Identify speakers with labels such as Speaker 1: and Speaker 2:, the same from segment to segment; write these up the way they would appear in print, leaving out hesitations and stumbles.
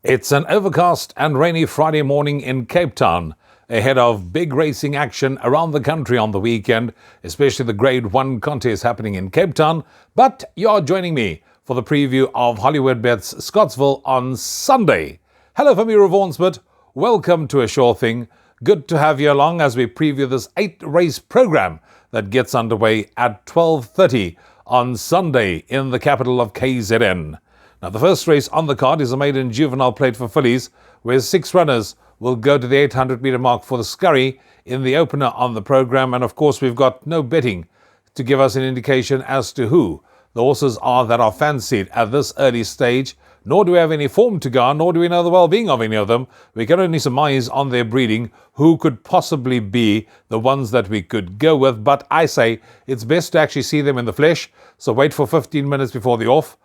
Speaker 1: It's an overcast and rainy Friday morning in Cape Town, ahead of big racing action around the country on the weekend, especially the Grade 1 contest happening in Cape Town. But you're joining me for the preview of Hollywoodbets Scottsville on Sunday. Hello from me, Rouvaun Smit. Welcome to A Sure Thing. Good to have you along as we preview this 8-race program that gets underway at 12:30 on Sunday in the capital of KZN. Now, the first race on the card is a maiden juvenile plate for fillies, where 6 runners will go to the 800-metre mark for the scurry in the opener on the programme. And of course, we've got no betting to give us an indication as to who the horses are that are fancied at this early stage, nor do we have any form to go on, nor do we know the well-being of any of them. We can only surmise on their breeding who could possibly be the ones that we could go with. But I say it's best to actually see them in the flesh, so wait for 15 minutes before the off,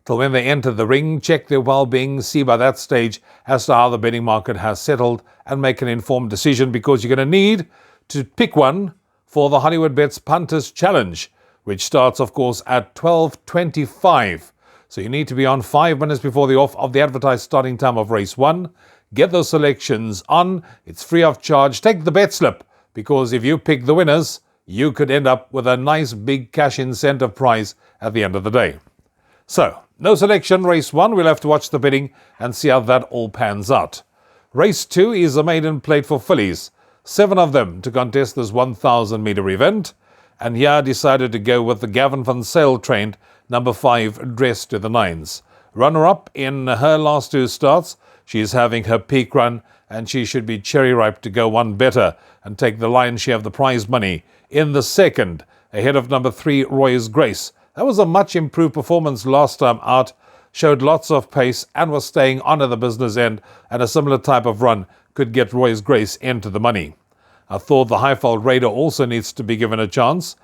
Speaker 1: till when they enter the ring, check their well-being, see by that stage as to how the betting market has settled and make an informed decision, because you're going to need to pick one for the Hollywoodbets Punters Challenge, which starts, of course, at 12:25. So you need to be on 5 minutes before the off of the advertised starting time of race 1. Get those selections on. It's free of charge. Take the bet slip, because if you pick the winners, you could end up with a nice big cash incentive prize at the end of the day. So, no selection, race 1. We'll have to watch the betting and see how that all pans out. Race 2 is a maiden plate for fillies. 7 of them to contest this 1,000-metre event. And here I decided to go with the Gavin van Sale trained number 5, Dressed to the Nines. Runner-up in her last 2 starts. She's having her peak run, and she should be cherry-ripe to go one better and take the lion's share of the prize money in the second, ahead of number 3, Roy's Grace. That was a much improved performance last time out, showed lots of pace and was staying on at the business end, and a similar type of run could get Roy's Grace into the money. I thought the Highfold Raider also needs to be given a chance,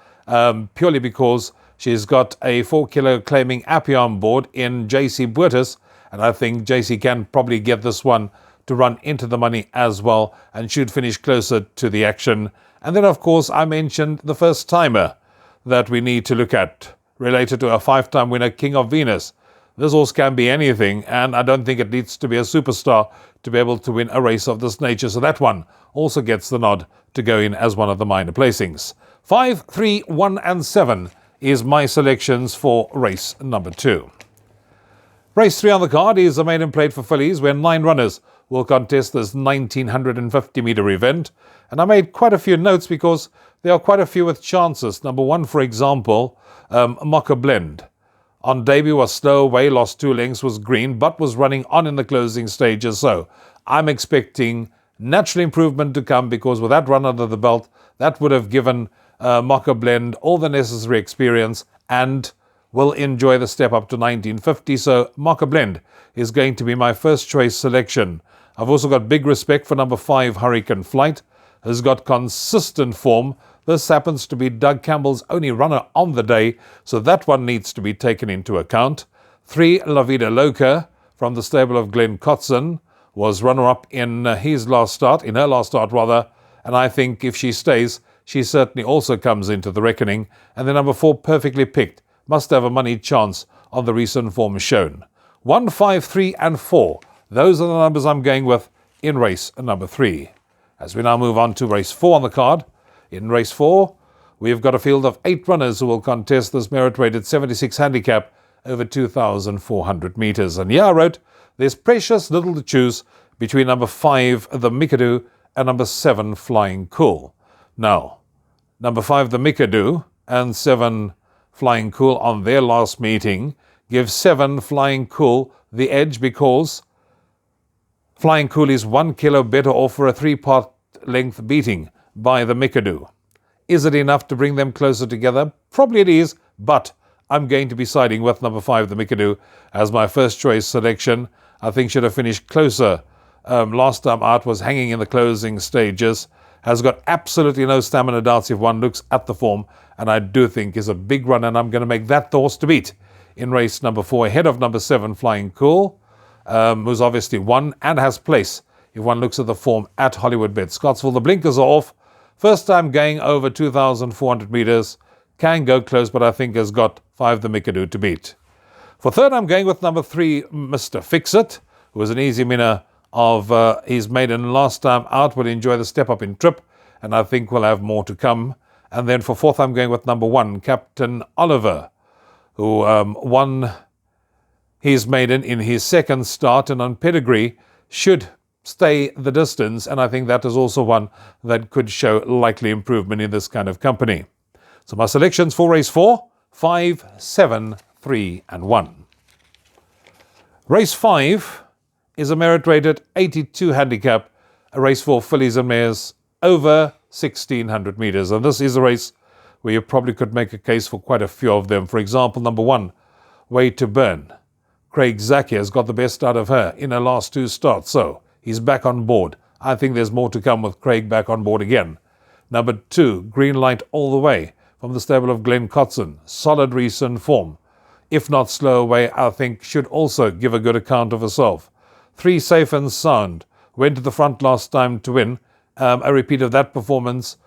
Speaker 1: purely because she's got a 4-kilo claiming Appy on board in JC Buertus, and I think JC can probably get this one to run into the money as well and should finish closer to the action. And then, of course, I mentioned the first timer that we need to look at, related to a 5-time winner, King of Venus. This horse can be anything, and I don't think it needs to be a superstar to be able to win a race of this nature. So that one also gets the nod to go in as one of the minor placings. 5, 3, 1 and 7 is my selections for race number 2. Race 3 on the card is a maiden plate for fillies, where 9 runners will contest this 1,950-metre event. And I made quite a few notes because there are quite a few with chances. Number 1, for example, Mocha Blend. On debut was slow away, lost 2 lengths, was green, but was running on in the closing stages. So I'm expecting natural improvement to come, because with that run under the belt, that would have given Mocha Blend all the necessary experience and will enjoy the step up to 1950. So Mocha Blend is going to be my first choice selection. I've also got big respect for number 5, Hurricane Flight, has got consistent form. This happens to be Doug Campbell's only runner on the day, so that one needs to be taken into account. 3, La Vida Loca from the stable of Glenn Cotson was runner-up in her last start, and I think if she stays, she certainly also comes into the reckoning. And the number 4, Perfectly Picked, must have a money chance on the recent form shown. 1, 5, 3 and 4. Those are the numbers I'm going with in race number 3. As we now move on to race 4 on the card. In race 4, we've got a field of 8 runners who will contest this merit-rated 76 handicap over 2,400 metres. And here I wrote, there's precious little to choose between number 5, the Mikado, and number 7, Flying Cool. Now, number 5, the Mikado, and 7, Flying Cool on their last meeting give 7, Flying Cool, the edge, because Flying Cool is 1 kilo better off for a 3-part length beating by the Mikado. Is it enough to bring them closer together? Probably it is, but I'm going to be siding with number 5, the Mikado, as my first choice selection. I think should have finished closer. Last time out was hanging in the closing stages. Has got absolutely no stamina doubts if one looks at the form, and I do think is a big run, and I'm going to make that the horse to beat in race number 4, ahead of number 7, Flying Cool, who's obviously won and has place if one looks at the form at Hollywoodbets Scottsville. The blinkers are off. First time going over 2,400 metres. Can go close, but I think has got 5, the Mikado, to beat. For third, I'm going with number 3, Mr. Fix-It, who was an easy winner of his maiden last time out, will enjoy the step up in trip, and I think we'll have more to come. And then for fourth, I'm going with number 1, Captain Oliver, who won his maiden in his second start, and on pedigree should stay the distance, and I think that is also one that could show likely improvement in this kind of company. So my selections for race 4, 5, 7, 3 and 1. Race 5 is a merit-rated 82 handicap, a race for fillies and mares over 1,600 meters. And this is a race where you probably could make a case for quite a few of them. For example, number 1, Way to Burn. Craig Zaki has got the best out of her in her last 2 starts, so he's back on board. I think there's more to come with Craig back on board again. Number 2, Green Light All the Way from the stable of Glenn Cotson. Solid recent form. If not Slow Away, I think should also give a good account of herself. 3, Safe and Sound. Went to the front last time to win. A repeat of that performance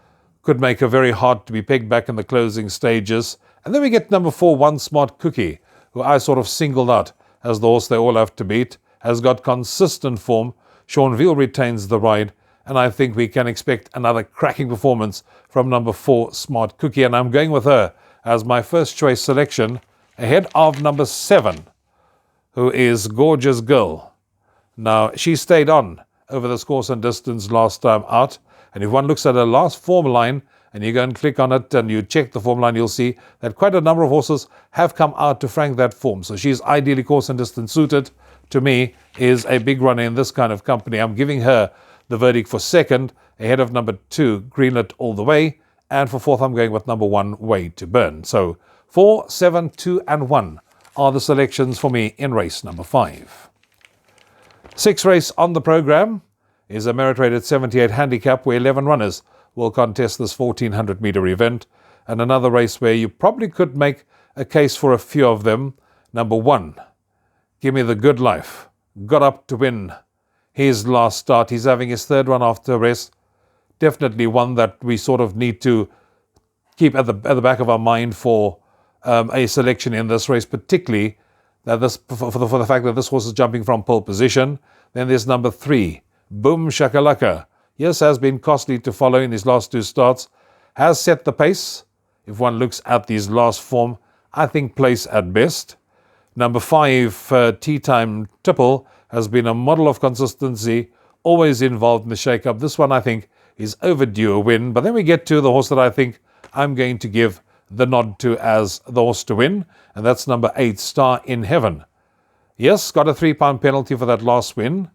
Speaker 1: could make her very hard to be pegged back in the closing stages. And then we get number 4, One Smart Cookie, who I sort of singled out as the horse they all have to beat. Has got consistent form. Sean Veal retains the ride, and I think we can expect another cracking performance from number 4, Smart Cookie, and I'm going with her as my first choice selection, ahead of number 7, who is Gorgeous Girl. Now, she stayed on over this course and distance last time out, and if one looks at her last form line, and you go and click on it and you check the form line, you'll see that quite a number of horses have come out to frank that form. So she's ideally course and distance suited. To me, is a big runner in this kind of company. I'm giving her the verdict for second, ahead of number 2, Greenlit All the Way. And for fourth, I'm going with number 1, Way to Burn. So 4, 7, 2 and 1 are the selections for me in race number 5. 6th race on the program is a merit-rated 78 handicap where 11 runners will contest this 1,400 meter event. And another race where you probably could make a case for a few of them. Number 1, Give Me the Good Life. Got up to win his last start. He's having his third run after a rest. Definitely one that we sort of need to keep at the back of our mind for a selection in this race, particularly that this for the fact that this horse is jumping from pole position. Then there's number 3, Boom Shakalaka. Yes, has been costly to follow in his last 2 starts. Has set the pace. If one looks at his last form, I think place at best. Number 5, Tea Time Tipple, has been a model of consistency, always involved in the shake-up. This one, I think, is overdue a win. But then we get to the horse that I think I'm going to give the nod to as the horse to win, and that's number 8, Star in Heaven. Yes, got a £3 penalty for that last win,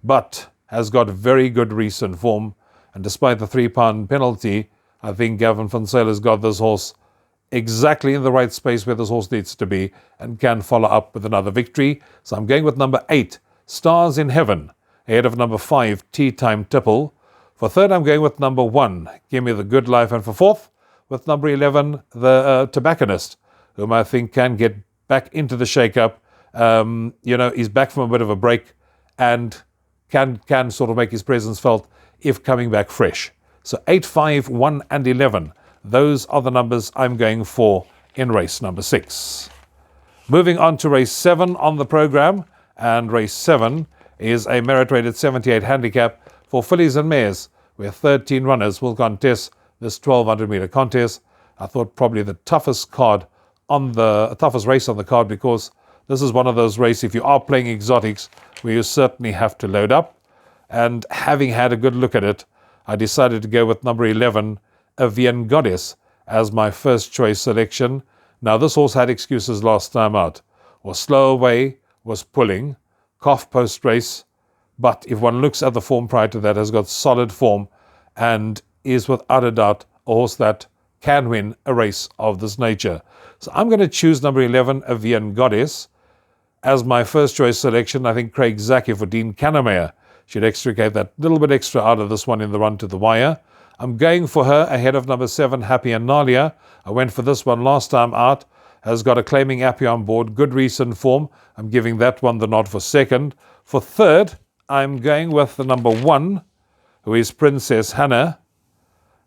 Speaker 1: but has got very good recent form. And despite the £3 penalty, I think Gavin van Zyl has got this horse exactly in the right space where this horse needs to be and can follow up with another victory. So I'm going with number 8, Stars in Heaven, ahead of number 5, Tea Time Tipple. For third, I'm going with number 1, Give Me the Good Life. And for fourth, with number 11, the Tobacconist, whom I think can get back into the shake-up. He's back from a bit of a break and can sort of make his presence felt if coming back fresh. So 8, 5, 1 and 11. Those are the numbers I'm going for in race number 6. Moving on to race 7 on the program. And race 7 is a merit-rated 78 handicap for fillies and mares, where 13 runners will contest this 1,200 meter contest. I thought probably the toughest race on the card, because this is one of those races, if you are playing exotics, where you certainly have to load up. And having had a good look at it, I decided to go with number 11, Avian Goddess, as my first choice selection. Now, this horse had excuses last time out. Was slow away, was pulling, cough post-race. But if one looks at the form prior to that, has got solid form and is without a doubt a horse that can win a race of this nature. So I'm going to choose number 11, Avian Goddess, as my first choice selection. I think Craig Zaki for Dean Kannemeyer should extricate that little bit extra out of this one in the run to the wire. I'm going for her ahead of number 7, Happy and Nalia. I went for this one last time out. Has got a claiming Happy on board. Good recent form. I'm giving that one the nod for second. For third, I'm going with the number 1, who is Princess Hannah.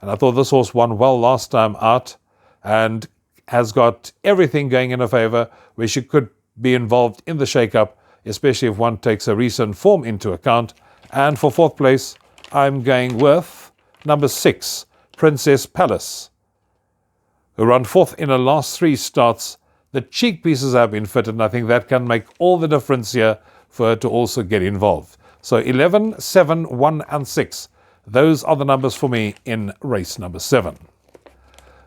Speaker 1: And I thought this horse won well last time out and has got everything going in her favour, where she could be involved in the shake-up especially if one takes a recent form into account. And for fourth place, I'm going with number 6, Princess Palace, who run fourth in her last 3 starts. The cheek pieces have been fitted, and I think that can make all the difference here for her to also get involved. So 11, 7, 1 and 6. Those are the numbers for me in race number 7.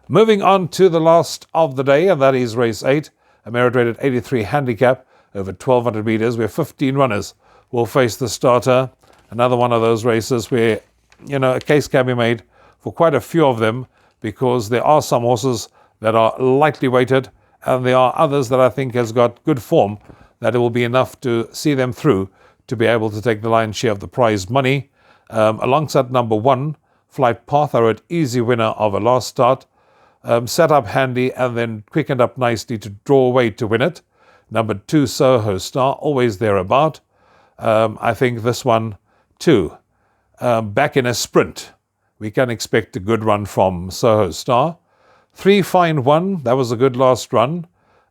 Speaker 1: Moving on to the last of the day, and that is race 8, a merit-rated 83 handicap over 1,200 meters, where 15 runners will face the starter. Another one of those races where, a case can be made for quite a few of them, because there are some horses that are lightly weighted, and there are others that I think has got good form, that it will be enough to see them through to be able to take the lion's share of the prize money. Alongside number 1, Flight Path, are an easy winner of a last start. Set up handy and then quickened up nicely to draw away to win it. Number 2, Soho Star, always thereabout. I think this one too, back in a sprint, we can expect a good run from Soho Star. 3, Fine One, that was a good last run.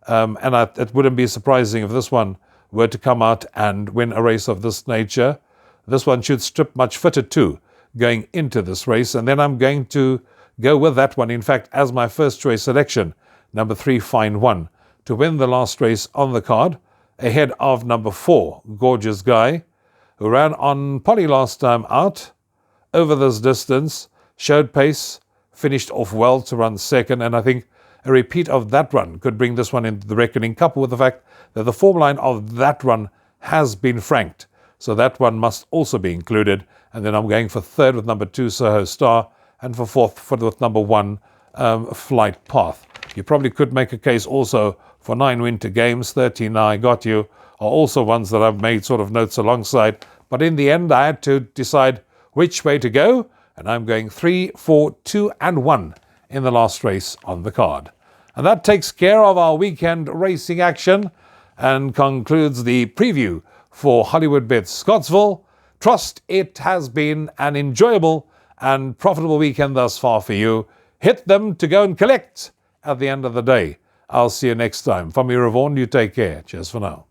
Speaker 1: It wouldn't be surprising if this one were to come out and win a race of this nature. This one should strip much fitter too, going into this race. And then I'm going to go with that one, in fact, as my first choice selection, number 3, Fine One, to win the last race on the card, ahead of number 4, Gorgeous Guy, who ran on Polly last time out, over this distance, showed pace, finished off well to run second, and I think a repeat of that run could bring this one into the reckoning, coupled with the fact that the form line of that run has been franked. So that one must also be included. And then I'm going for third with number 2, Soho Star, and for fourth with number 1, Flight Path. You probably could make a case also for 9 Winter Games, 13 I Got You, are also ones that I've made sort of notes alongside. But in the end, I had to decide which way to go, and I'm going 3, 4, 2 and 1 in the last race on the card. And that takes care of our weekend racing action and concludes the preview for Hollywoodbets Scottsville. Trust it has been an enjoyable and profitable weekend thus far for you. Hit them to go and collect at the end of the day. I'll see you next time. From me, Rouvaun, you take care. Cheers for now.